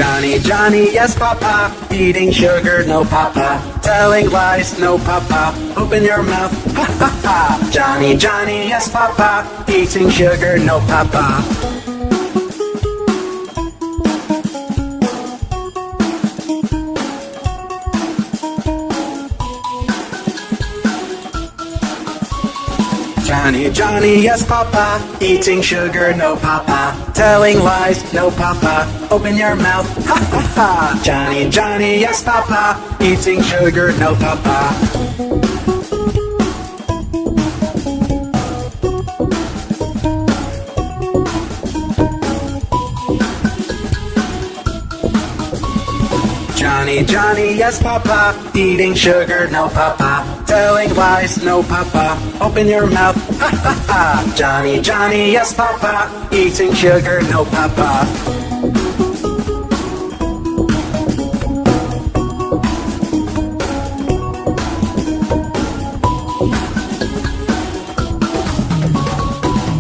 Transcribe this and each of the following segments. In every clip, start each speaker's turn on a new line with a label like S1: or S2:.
S1: Johnny, Johnny, yes, Papa. Eating sugar, no, Papa. Telling lies, no, Papa. Open your mouth, ha, ha, ha. Johnny, Johnny, yes, Papa. Eating sugar, no, Papa. Johnny, Johnny, yes, Papa. Eating sugar, no, Papa. Telling lies, no, Papa. Open your mouth, ha, ha, ha. Johnny, Johnny, yes, Papa. Eating sugar, no, Papa. Johnny, Johnny, yes, Papa. Eating sugar, no, Papa. Telling lies, no, Papa. Open your mouth, ha, ha, ha. Johnny, Johnny, yes, Papa. Eating sugar, no, Papa.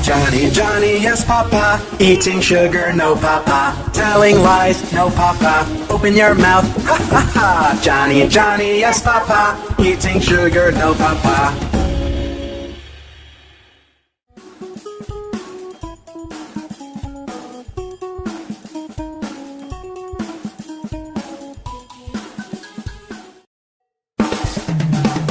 S1: Johnny, Johnny, yes, Papa. Eating sugar, no, Papa. Telling lies, no, Papa. Open your mouth, ha, ha, ha. Johnny, Johnny, yes, Papa. Eating sugar, no, Papa.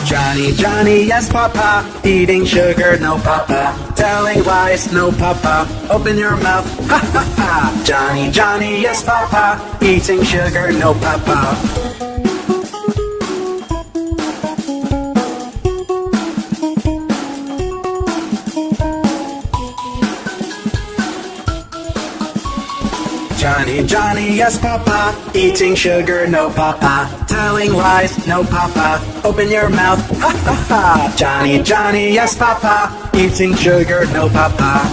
S1: Johnny, Johnny, yes, Papa. Eating sugar, no, Papa. Telling lies, no, Papa. Open your mouth, ha, ha, ha. Johnny, Johnny, yes, Papa. Eating sugar, no, Papa. Johnny, Johnny, yes, Papa. Eating sugar, no, Papa. Telling lies, no, Papa. Open your mouth, ha, ha, ha. Johnny, Johnny, yes, Papa. Eating sugar, no, Papa.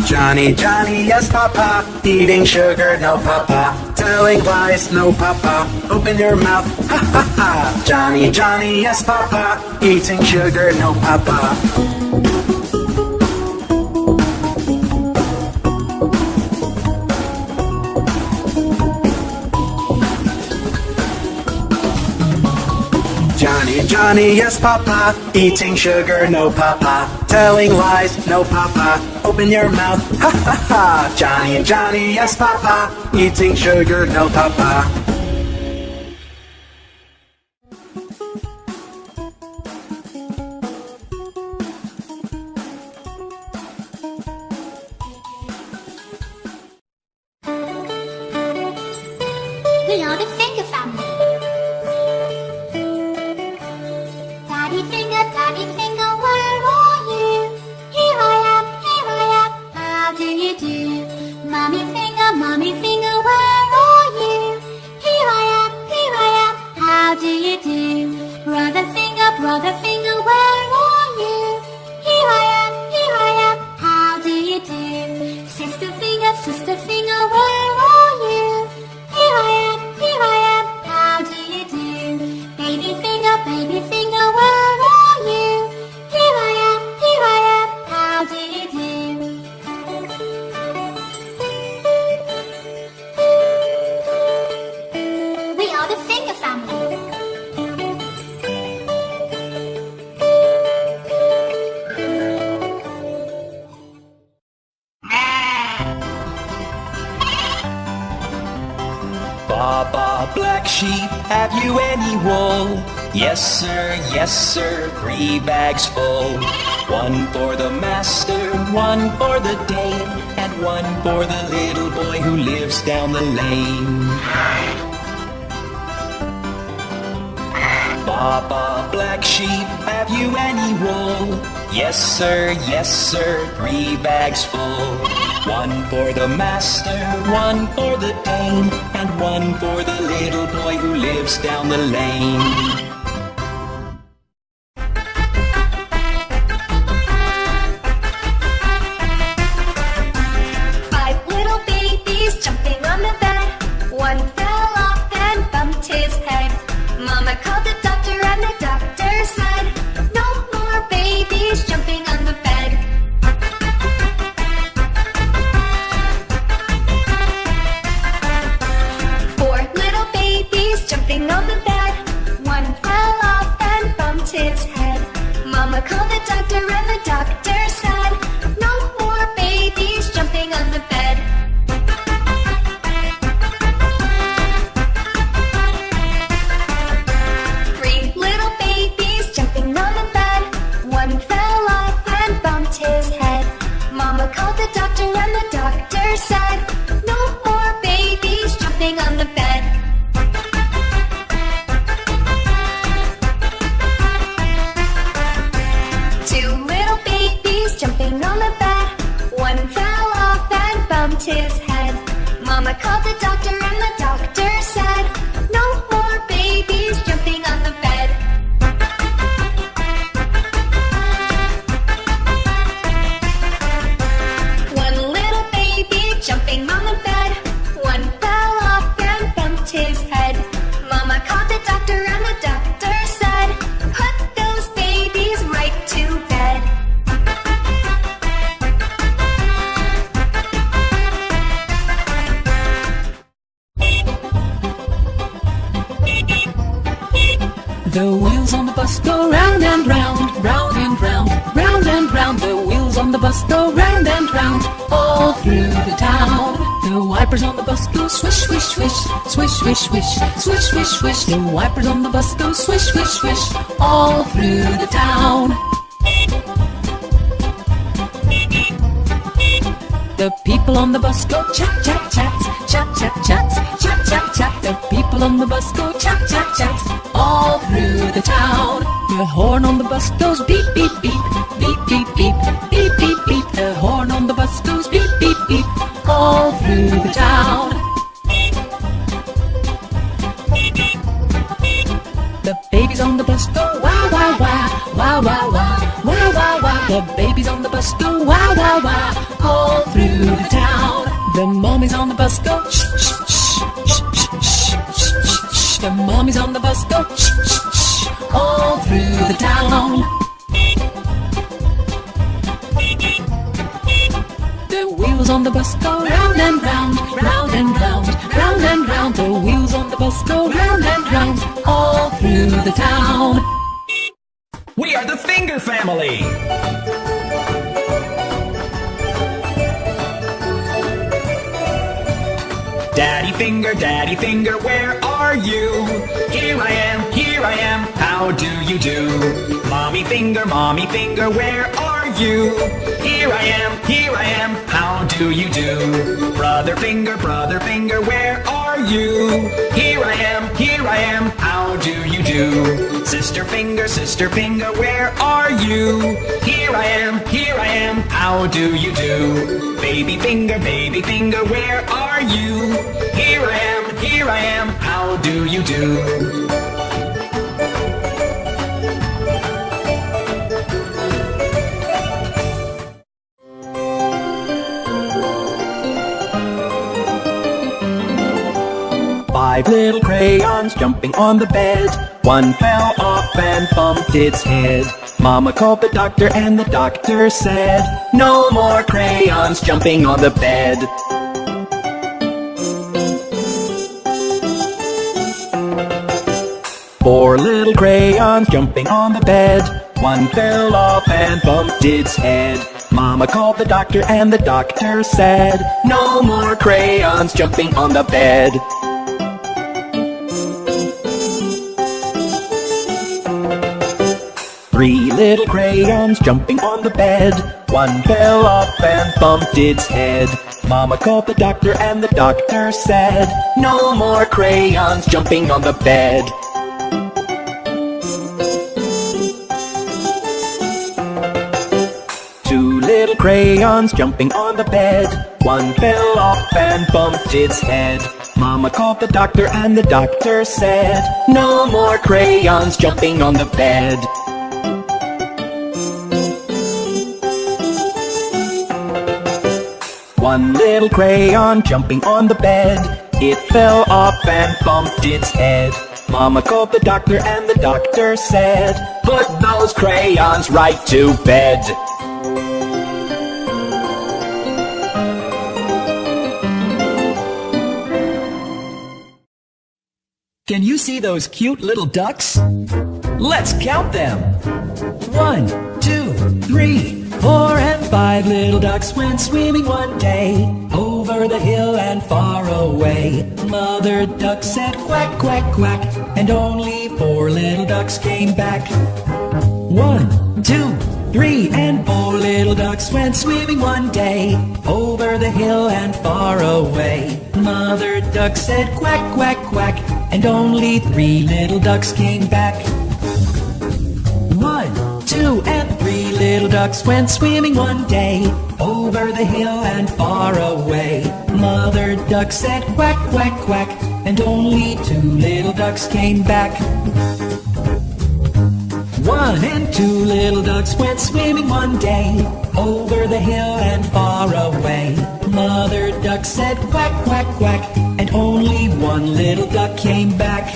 S1: Johnny, Johnny, yes, Papa. Eating sugar, no, Papa. Telling lies, no, Papa. Open your mouth, ha, ha, ha. Johnny, Johnny, yes, Papa. Eating sugar, no, Papa. Johnny, Johnny, yes, Papa. Eating sugar, no, Papa. Telling lies, no, Papa. Open your mouth, ha, ha, ha. Johnny, Johnny, yes, Papa. Eating sugar, no, Papa.
S2: We are the Finger family. Daddy Finger, where are you? Here I am, how do you do? Mommy Finger, where are you? Here I am, how do you do? Brother Finger, where are you? Here I am, how do you do? Sister Finger, where are you? Here I am, how do you do? Baby Finger, where are you? Here I am, how do you do? We are the Finger family.
S3: Baba, black sheep, have you any wool? Yes sir, 3 bags full. 1 for the master, 1 for the dame, and 1 for the little boy who lives down the lane. Baba, black sheep, have you any wool? Yes sir, 3 bags full. 1 for the master, 1 for the dame, and 1 for the little boy who lives down the lane.
S2: 5 little babies jumping on the bed. One fell off and bumped his head. Mama called the doctor called the doctor and the doctor said, no more babies jumping on the bed. One little baby jumping on the bed. One fell off and bumped his head. Mama called the doctor and the doctor said, put those babies right to bed.
S4: The wheels on the bus go round and round, round and round, round and round. The wheels on the bus go round and round, all through the town. The wipers on the bus go swish, swish, swish, swish, swish, swish, swish, swish, swish. The wipers on the bus go swish, swish, swish, all through the town. The people on the bus go chat, chat, chat, chat, chat, chat, chat, chat, chat. The people on the bus go chat, chat, chat, all through the town. The horn on the bus goes beep, beep, beep, beep, beep, beep, beep, beep, beep. The horn on the bus goes beep, beep, beep, all through the town. The babies on the bus go wow, wow, wow, wow, wow, wow, wow, wow, wow. The babies on the bus go wow, wow, wow, all through the town. The mommies on the bus go shh, shh, shh, shh, shh, shh, shh, shh. The mommies on the bus go shh, shh, shh, all through the town. The wheels on the bus go round and round, round and round, round and round. The wheels on the bus go round and round, all through the town.
S3: We are the Finger Family. Daddy Finger, where are you? Here I am, how do you do? Mommy Finger, where are you? Here I am, how do you do? Brother Finger, where are you? Here I am, how do you do? Sister Finger, where are you? Here I am, how do you do? Baby Finger, where are you? Here I am, how do you do?
S1: Five little crayons jumping on the bed. One fell off and bumped its head. Mama called the doctor and the doctor said, no more crayons jumping on the bed. Four little crayons jumping on the bed. One fell off and bumped its head. Mama called the doctor and the doctor said, no more crayons jumping on the bed. Three little crayons jumping on the bed. One fell off and bumped its head. Mama called the doctor and the doctor said, no more crayons jumping on the bed. Two little crayons jumping on the bed. One fell off and bumped its head. Mama called the doctor and the doctor said, no more crayons jumping on the bed. One little crayon jumping on the bed. It fell off and bumped its head. Mama called the doctor and the doctor said, put those crayons right to bed.
S3: Can you see those cute little ducks? Let's count them. 1, 2, 3, 4, and 5 little ducks went swimming one day over the hill and far away. Mother duck said quack, quack, quack, and only 4 little ducks came back. 1, 2, 3, and 4 little ducks went swimming one day over the hill and far away. Mother duck said quack, quack, quack, and only 3 little ducks came back. 1, 2, and 3 little ducks went swimming one day over the hill and far away. Mother duck said quack, quack, quack, and only two little ducks came back. One and two little ducks went swimming one day, over the hill and far away. Mother duck said quack, quack, quack, and only one little duck came back.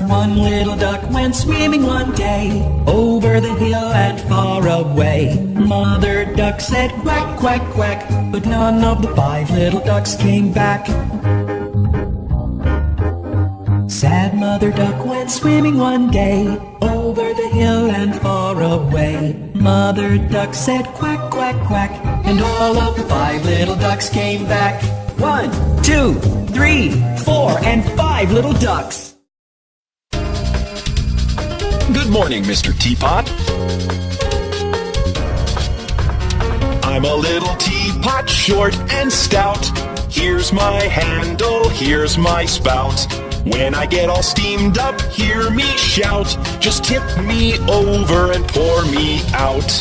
S3: One little duck went swimming one day, over the hill and far away. Mother duck said quack, quack, quack, but none of the five little ducks came back. Sad Mother Duck went swimming one day, over the hill and far away. Mother Duck said quack, quack, quack, and all of the five little ducks came back. 1, 2, 3, 4, and 5 little ducks.
S5: Good morning, Mr. Teapot. I'm a little teapot, short and stout. Here's my handle, here's my spout. When I get all steamed up, hear me shout. Just tip me over and pour me out.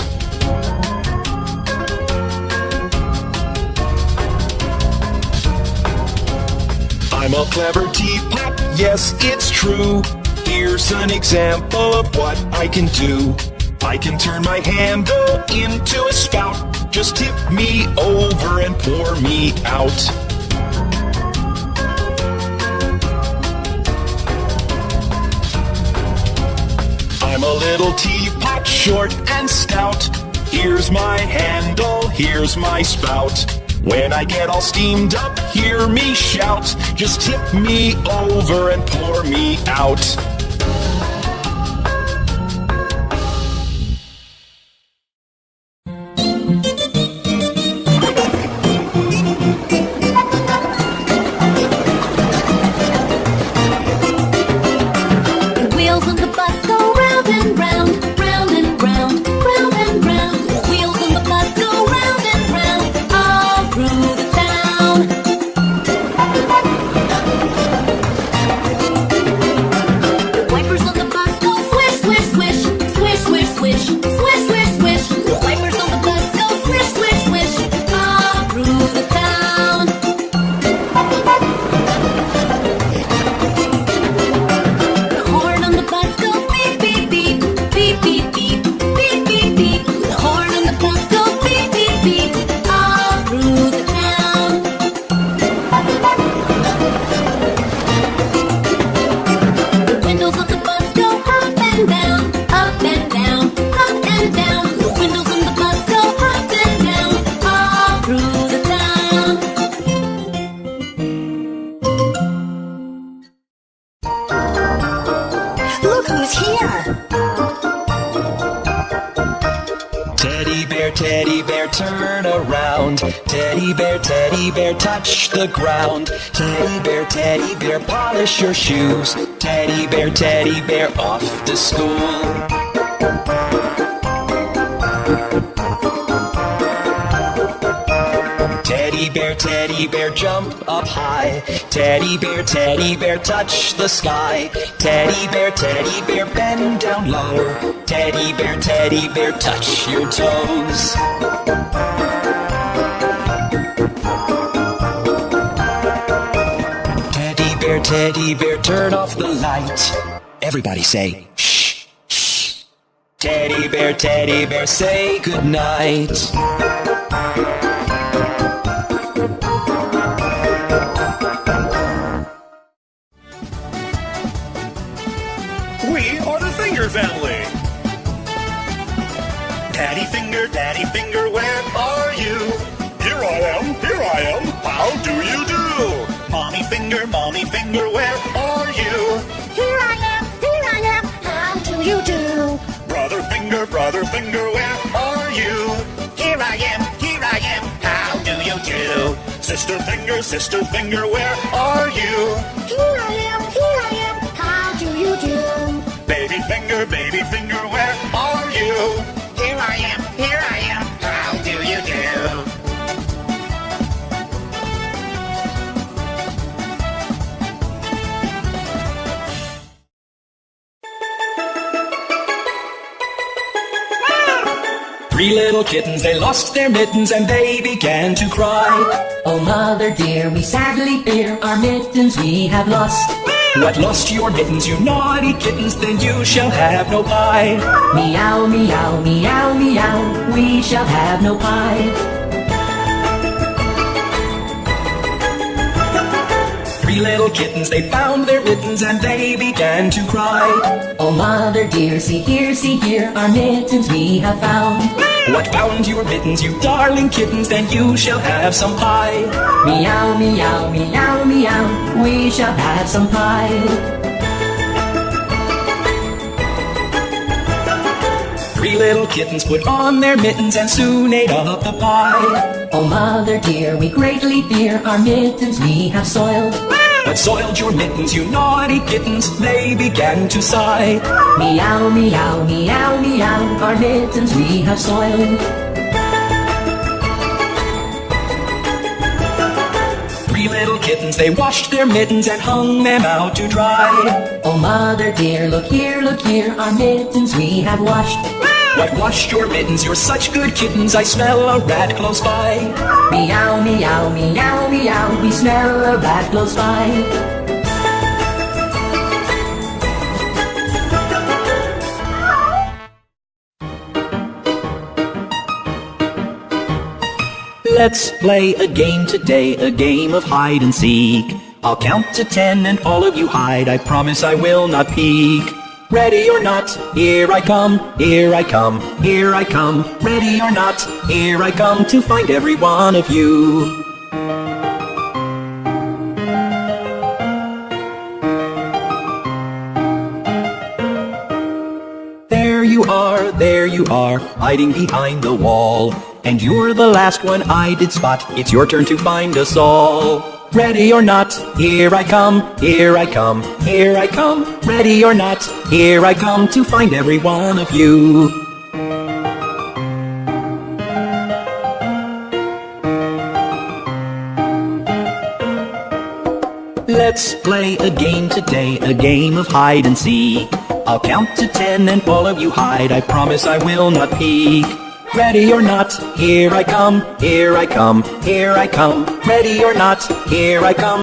S5: I'm a clever teapot, yes, it's true. Here's an example of what I can do. I can turn my handle into a spout. Just tip me over and pour me out. I'm a little teapot, short and stout. Here's my handle, here's my spout. When I get all steamed up, hear me shout. Just tip me over and pour me out.
S2: The wheels on the bus go round and round, round and round, round and round. The wheels on the bus go round and round, all through the town. The wipers on the bus go swish, swish, swish, swish, swish, swish, swish, swish, swish. The wipers on the bus go swish, swish, swish, all through the town. The horn on the bus goes beep, beep, beep, beep, beep, beep, beep, beep, beep. The horn on the bus goes beep, beep, beep, all through the town. The windows of the bus go up and down, up and down, up and down. The windows on the bus go up and down, all through the town. Look who's here!
S3: Teddy bear, turn around. Teddy bear, touch the ground. Teddy bear, polish your shoes. Teddy bear, off to school. Teddy bear, jump up high. Teddy bear, touch the sky. Teddy bear, bend down low. Teddy bear, touch your toes. Teddy bear, turn off the light. Everybody say, shh, shh. Teddy bear, say goodnight.
S6: We are the Finger family. Daddy Finger, where are you? Here I am, how do you do? Mommy Finger, where are you?
S2: Here I am, how do you do?
S6: Brother Finger, where are you?
S2: Here I am, how do you do?
S6: Sister Finger, where are you?
S2: Here I am, how do you do?
S6: Baby Finger, where are you?
S2: Here I am, how do you do?
S3: Three little kittens, they lost their mittens and they began to cry.
S4: Oh, mother dear, we sadly fear our mittens we have lost.
S3: What, lost your mittens, you naughty kittens? Then you shall have no pie.
S4: Meow, meow, meow, meow, we shall have no pie.
S3: Three little kittens, they found their mittens and they began to cry.
S4: Oh, mother dear, see here, our mittens we have found.
S3: What, found your mittens, you darling kittens? Then you shall have some pie.
S4: Meow, meow, meow, meow, we shall have some pie.
S3: Three little kittens put on their mittens and soon ate up the pie.
S4: Oh, mother dear, we greatly fear our mittens we have soiled.
S3: What, soiled your mittens, you naughty kittens? They began to sigh.
S4: Meow, meow, meow, meow, our mittens we have soiled.
S3: Three little kittens, they washed their mittens and hung them out to dry.
S4: Oh, mother dear, look here, our mittens we have washed.
S3: What, washed your mittens? You're such good kittens, I smell a rat close by.
S4: Meow, meow, meow, meow, we smell a rat close by.
S3: Let's play a game today, a game of hide and seek. I'll count to 10 and all of you hide, I promise I will not peek. Ready or not, here I come, here I come, here I come. Ready or not, here I come to find every one of you. There you are, hiding behind the wall. And you're the last one I did spot, it's your turn to find us all. Ready or not, here I come, here I come, here I come. Ready or not, here I come to find every one of you. Let's play a game today, a game of hide and seek. I'll count to 10 and all of you hide, I promise I will not peek. Ready or not, here I come, here I come, here I come. Ready or not, here I come.